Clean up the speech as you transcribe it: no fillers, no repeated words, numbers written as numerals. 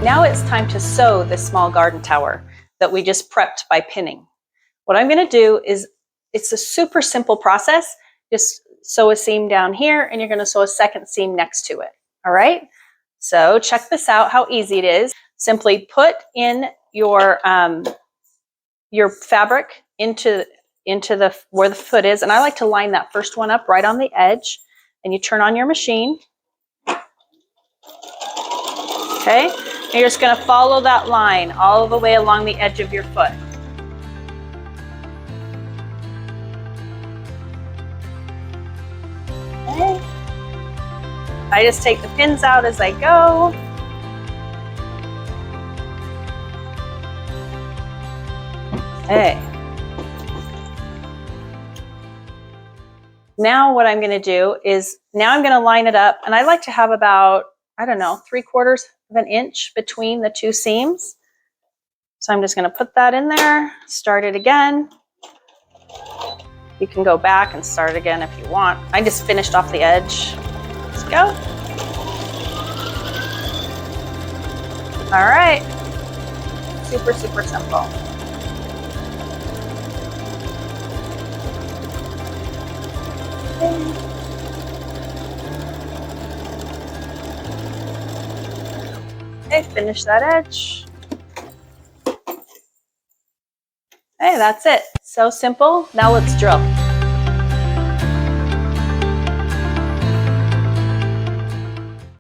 Now it's time to sew this small garden tower that we just prepped by pinning. What I'm going to do is, it's a super simple process. Just sew a seam down here and you're going to sew a second seam next to it. All right. So check this out, how easy it is. Simply put in your fabric into the where the foot is. And I like to line that first one up right on the edge, and you turn on your machine. Okay. And you're just going to follow that line all the way along the edge of your foot. Okay. I just take the pins out as I go. Okay. Now what I'm going to do is, now I'm going to line it up, and I like to have about, I don't know, 3/4 of an inch between the two seams. So I'm just going to put that in there, start it again. You can go back and start again if you want. I just finished off the edge. Let's go. All right. Super, super simple. Okay, finish that edge. Hey, that's it. So simple. Now let's drill.